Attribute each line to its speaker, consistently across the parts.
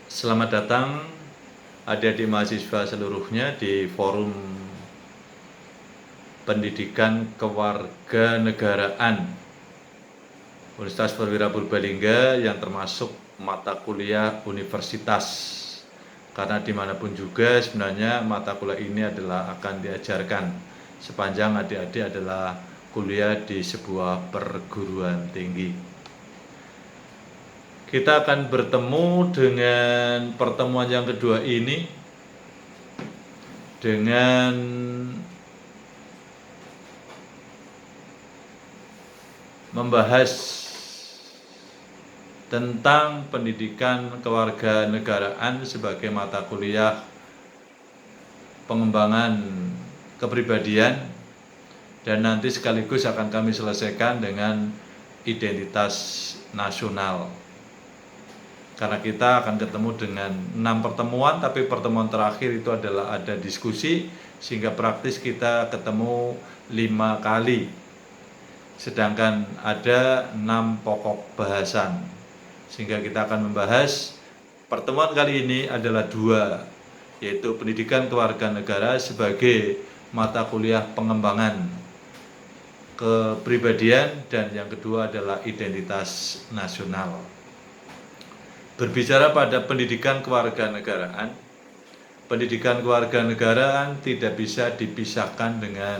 Speaker 1: Selamat datang adik-adik mahasiswa seluruhnya di Forum Pendidikan Kewarganegaraan Universitas Perwira Purbalingga yang termasuk mata kuliah universitas. Karena dimanapun juga sebenarnya mata kuliah ini adalah akan diajarkan sepanjang adik-adik adalah kuliah di sebuah perguruan tinggi. Kita akan bertemu dengan pertemuan yang kedua ini dengan membahas tentang pendidikan kewarganegaraan sebagai mata kuliah pengembangan kepribadian, dan nanti sekaligus akan kami selesaikan dengan identitas nasional. Karena kita akan ketemu dengan 6 pertemuan, tapi pertemuan terakhir itu adalah ada diskusi, sehingga praktis kita ketemu 5 kali. Sedangkan ada 6 pokok bahasan. Sehingga kita akan membahas pertemuan kali ini adalah 2, yaitu pendidikan kewarganegara sebagai mata kuliah pengembangan kepribadian, dan yang kedua adalah identitas nasional. Berbicara pada pendidikan kewarganegaraan tidak bisa dipisahkan dengan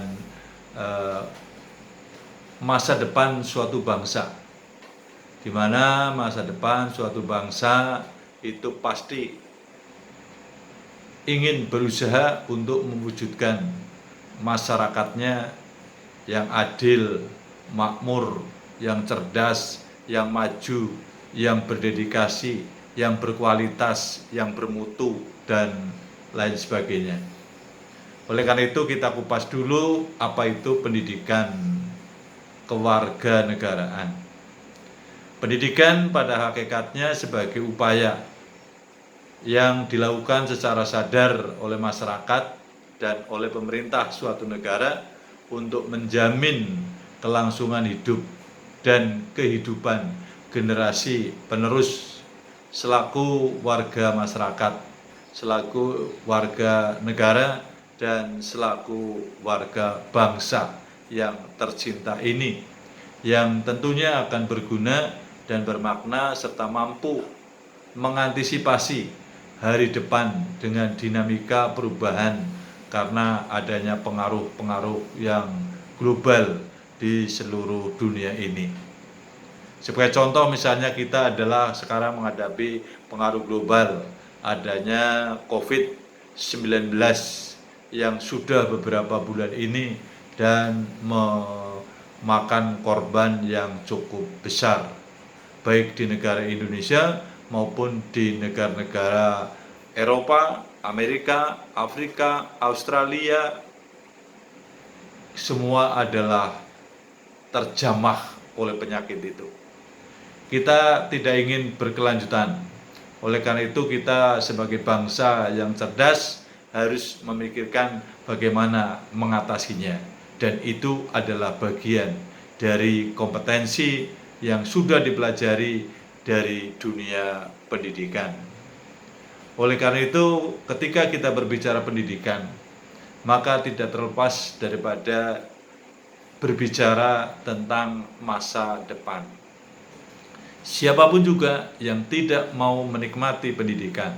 Speaker 1: masa depan suatu bangsa, di mana masa depan suatu bangsa itu pasti ingin berusaha untuk mewujudkan masyarakatnya yang adil, makmur, yang cerdas, yang maju, yang berdedikasi, yang berkualitas, yang bermutu, dan lain sebagainya. Oleh karena itu kita kupas dulu apa itu pendidikan kewarganegaraan. Pendidikan pada hakikatnya sebagai upaya yang dilakukan secara sadar oleh masyarakat dan oleh pemerintah suatu negara untuk menjamin kelangsungan hidup dan kehidupan generasi penerus selaku warga masyarakat, selaku warga negara, dan selaku warga bangsa yang tercinta ini, yang tentunya akan berguna dan bermakna serta mampu mengantisipasi hari depan dengan dinamika perubahan karena adanya pengaruh-pengaruh yang global di seluruh dunia ini. Sebagai contoh misalnya kita adalah sekarang menghadapi pengaruh global adanya COVID-19 yang sudah beberapa bulan ini dan memakan korban yang cukup besar, baik di negara Indonesia maupun di negara-negara Eropa, Amerika, Afrika, Australia, semua adalah terjamah oleh penyakit itu. Kita tidak ingin berkelanjutan. Oleh karena itu kita sebagai bangsa yang cerdas harus memikirkan bagaimana mengatasinya. Dan itu adalah bagian dari kompetensi yang sudah dipelajari dari dunia pendidikan. Oleh karena itu ketika kita berbicara pendidikan, maka tidak terlepas daripada berbicara tentang masa depan. Siapapun juga yang tidak mau menikmati pendidikan,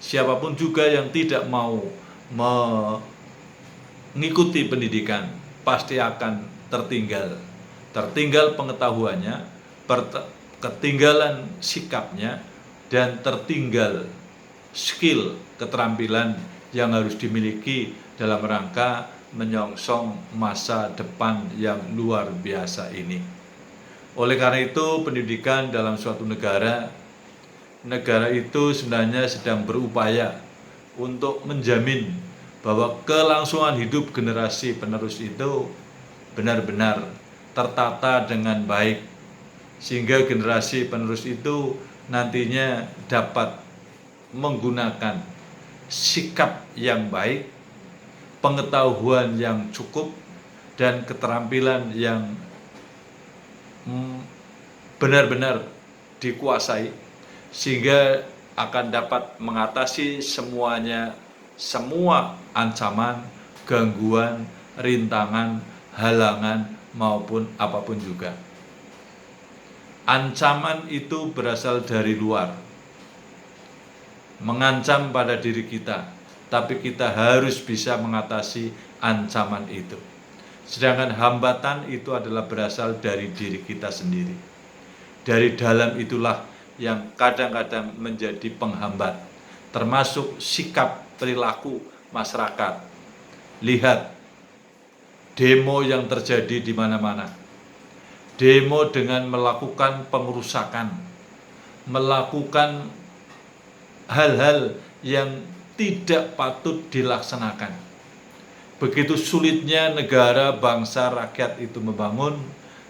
Speaker 1: siapapun juga yang tidak mau mengikuti pendidikan, pasti akan tertinggal pengetahuannya, ketinggalan sikapnya, dan tertinggal skill, keterampilan yang harus dimiliki dalam rangka menyongsong masa depan yang luar biasa ini. Oleh karena itu pendidikan dalam suatu negara itu sebenarnya sedang berupaya untuk menjamin bahwa kelangsungan hidup generasi penerus itu benar-benar tertata dengan baik, sehingga generasi penerus itu nantinya dapat menggunakan sikap yang baik, pengetahuan yang cukup, dan keterampilan yang benar-benar dikuasai, sehingga akan dapat mengatasi semua ancaman, gangguan, rintangan, halangan, maupun apapun juga. Ancaman itu berasal dari luar, mengancam pada diri kita, tapi kita harus bisa mengatasi ancaman itu. Sedangkan hambatan itu adalah berasal dari diri kita sendiri. Dari dalam itulah yang kadang-kadang menjadi penghambat, termasuk sikap perilaku masyarakat. Lihat demo yang terjadi di mana-mana. Demo dengan melakukan pengerusakan, melakukan hal-hal yang tidak patut dilaksanakan. Begitu sulitnya negara, bangsa, rakyat itu membangun,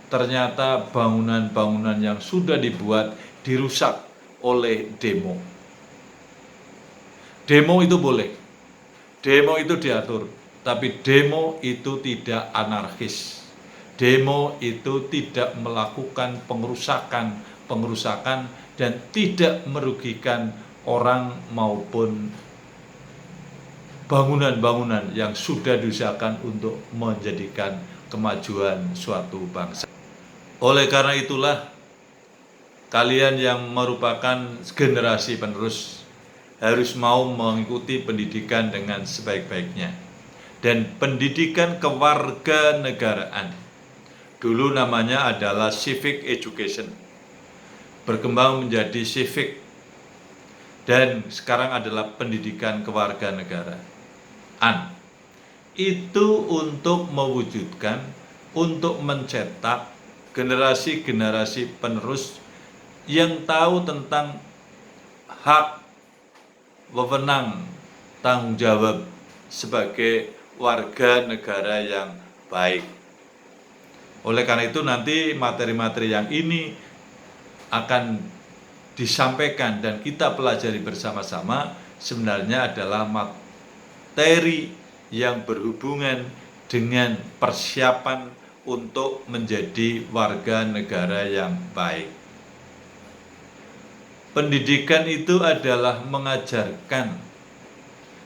Speaker 1: ternyata bangunan-bangunan yang sudah dibuat dirusak oleh demo. Demo itu boleh, demo itu diatur, tapi demo itu tidak anarkis. Demo itu tidak melakukan pengerusakan dan tidak merugikan orang maupun bangunan-bangunan yang sudah diusahakan untuk menjadikan kemajuan suatu bangsa. Oleh karena itulah, kalian yang merupakan generasi penerus harus mau mengikuti pendidikan dengan sebaik-baiknya. Dan pendidikan kewarganegaraan, dulu namanya adalah civic education, berkembang menjadi civic, dan sekarang adalah pendidikan kewarganegaraan. Itu untuk mewujudkan, untuk mencetak generasi-generasi penerus yang tahu tentang hak, wewenang, tanggung jawab sebagai warga negara yang baik. Oleh karena itu nanti materi-materi yang ini akan disampaikan dan kita pelajari bersama-sama sebenarnya adalah materi yang berhubungan dengan persiapan untuk menjadi warga negara yang baik. Pendidikan itu adalah mengajarkan,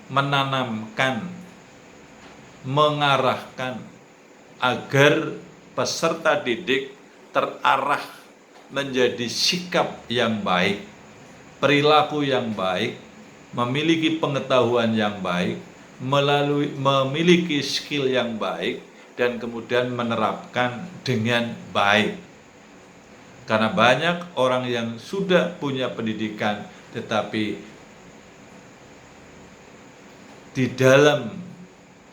Speaker 1: menanamkan, mengarahkan agar peserta didik terarah menjadi sikap yang baik, perilaku yang baik, memiliki pengetahuan yang baik, memiliki skill yang baik, dan kemudian menerapkan dengan baik. Karena banyak orang yang sudah punya pendidikan tetapi di dalam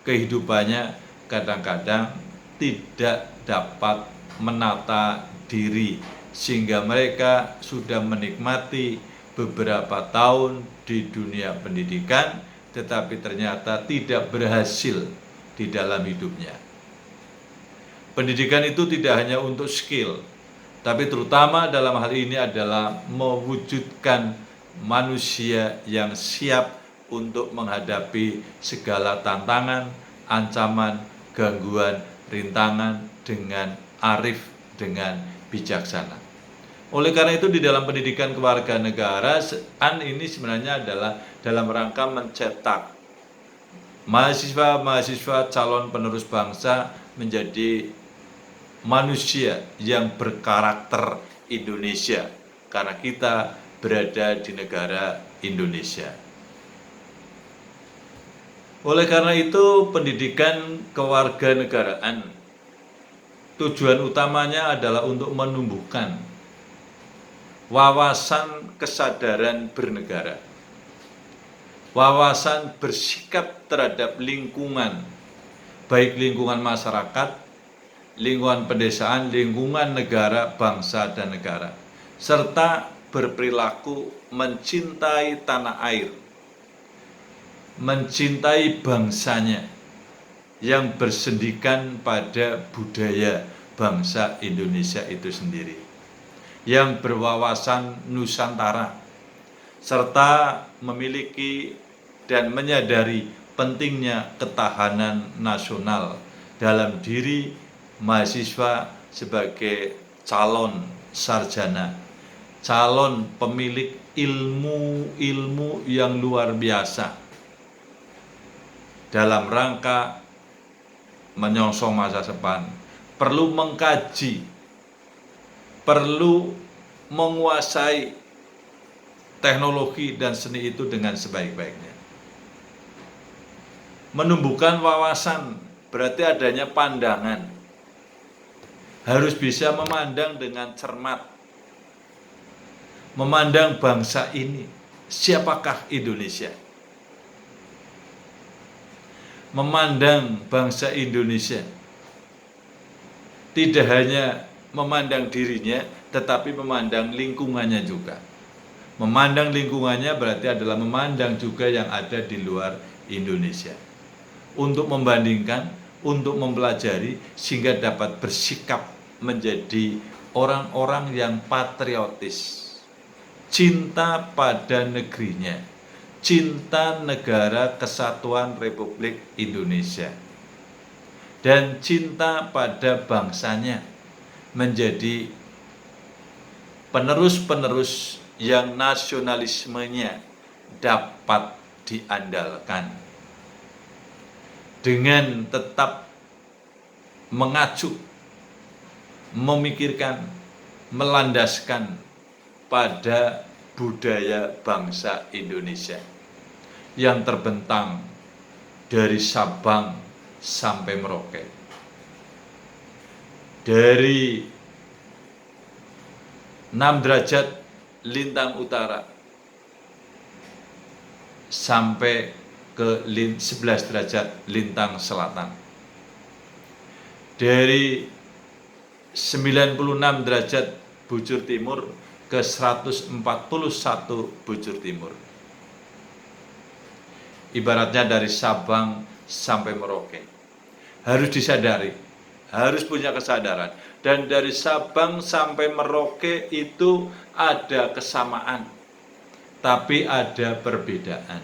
Speaker 1: kehidupannya kadang-kadang tidak dapat menata diri, sehingga mereka sudah menikmati beberapa tahun di dunia pendidikan tetapi ternyata tidak berhasil di dalam hidupnya. Pendidikan itu tidak hanya untuk skill, tapi terutama dalam hal ini adalah mewujudkan manusia yang siap untuk menghadapi segala tantangan, ancaman, gangguan, rintangan dengan arif, dengan bijaksana. Oleh karena itu di dalam pendidikan kewarganegaraan ini sebenarnya adalah dalam rangka mencetak mahasiswa-mahasiswa calon penerus bangsa menjadi manusia yang berkarakter Indonesia, karena kita berada di negara Indonesia. Oleh karena itu pendidikan kewarganegaraan tujuan utamanya adalah untuk menumbuhkan wawasan kesadaran bernegara, wawasan bersikap terhadap lingkungan, baik lingkungan masyarakat, lingkungan pedesaan, lingkungan negara, bangsa dan negara, serta berperilaku mencintai tanah air, mencintai bangsanya yang bersendikan pada budaya bangsa Indonesia itu sendiri, yang berwawasan Nusantara, serta memiliki dan menyadari pentingnya ketahanan nasional dalam diri mahasiswa sebagai calon sarjana, calon pemilik ilmu-ilmu yang luar biasa dalam rangka menyongsong masa depan, perlu mengkaji, perlu menguasai teknologi dan seni itu dengan sebaik-baiknya. Menumbuhkan wawasan berarti adanya pandangan. Harus bisa memandang dengan cermat. Memandang bangsa ini, siapakah Indonesia? Memandang bangsa Indonesia tidak hanya memandang dirinya, tetapi memandang lingkungannya juga. Memandang lingkungannya berarti adalah memandang juga yang ada di luar Indonesia. Untuk membandingkan, untuk mempelajari, sehingga dapat bersikap menjadi orang-orang yang patriotis, cinta pada negerinya, cinta negara kesatuan Republik Indonesia, dan cinta pada bangsanya, menjadi penerus-penerus yang nasionalismenya dapat diandalkan, dengan tetap mengacu, memikirkan, melandaskan pada budaya bangsa Indonesia yang terbentang dari Sabang sampai Merauke, dari 6 derajat lintang utara sampai ke 11 derajat lintang selatan, dari 96 derajat bujur timur ke 141 bujur timur. Ibaratnya dari Sabang sampai Merauke. Harus disadari, harus punya kesadaran. Dan dari Sabang sampai Merauke itu ada kesamaan, tapi ada perbedaan.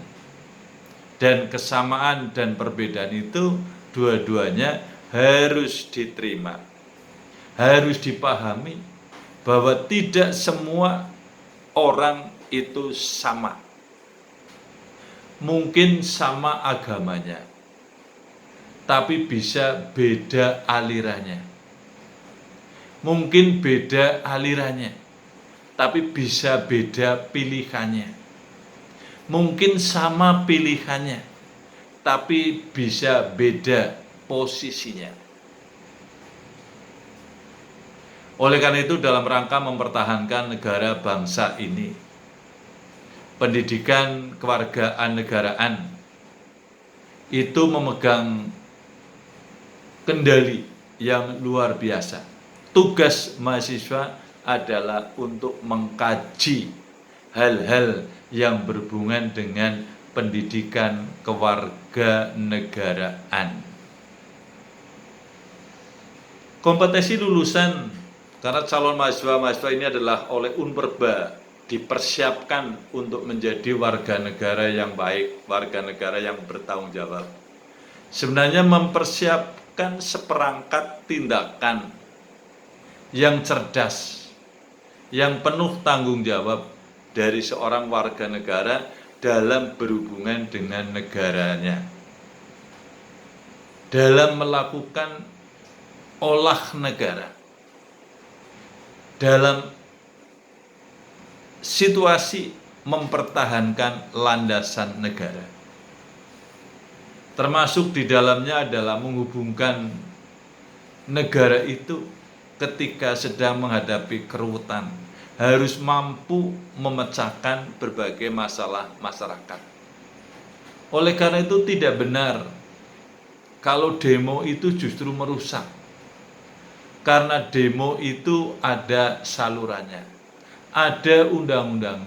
Speaker 1: Dan kesamaan dan perbedaan itu dua-duanya harus diterima, harus dipahami bahwa tidak semua orang itu sama. Mungkin sama agamanya, tapi bisa beda alirannya. Mungkin beda alirannya, tapi bisa beda pilihannya. Mungkin sama pilihannya, tapi bisa beda posisinya. Oleh karena itu, dalam rangka mempertahankan negara bangsa ini, pendidikan kewargaan negaraan itu memegang kendali yang luar biasa. Tugas mahasiswa adalah untuk mengkaji hal-hal yang berhubungan dengan pendidikan kewarganegaraan. Kompetensi lulusan, karena calon mahasiswa ini adalah oleh Unperba dipersiapkan untuk menjadi warga negara yang baik, warga negara yang bertanggung jawab. Sebenarnya mempersiapkan seperangkat tindakan yang cerdas, yang penuh tanggung jawab dari seorang warga negara dalam berhubungan dengan negaranya, dalam melakukan olah negara, dalam situasi mempertahankan landasan negara. Termasuk di dalamnya adalah menghubungkan negara itu ketika sedang menghadapi keruwetan, harus mampu memecahkan berbagai masalah masyarakat. Oleh karena itu tidak benar kalau demo itu justru merusak. Karena demo itu ada salurannya, ada undang-undangnya.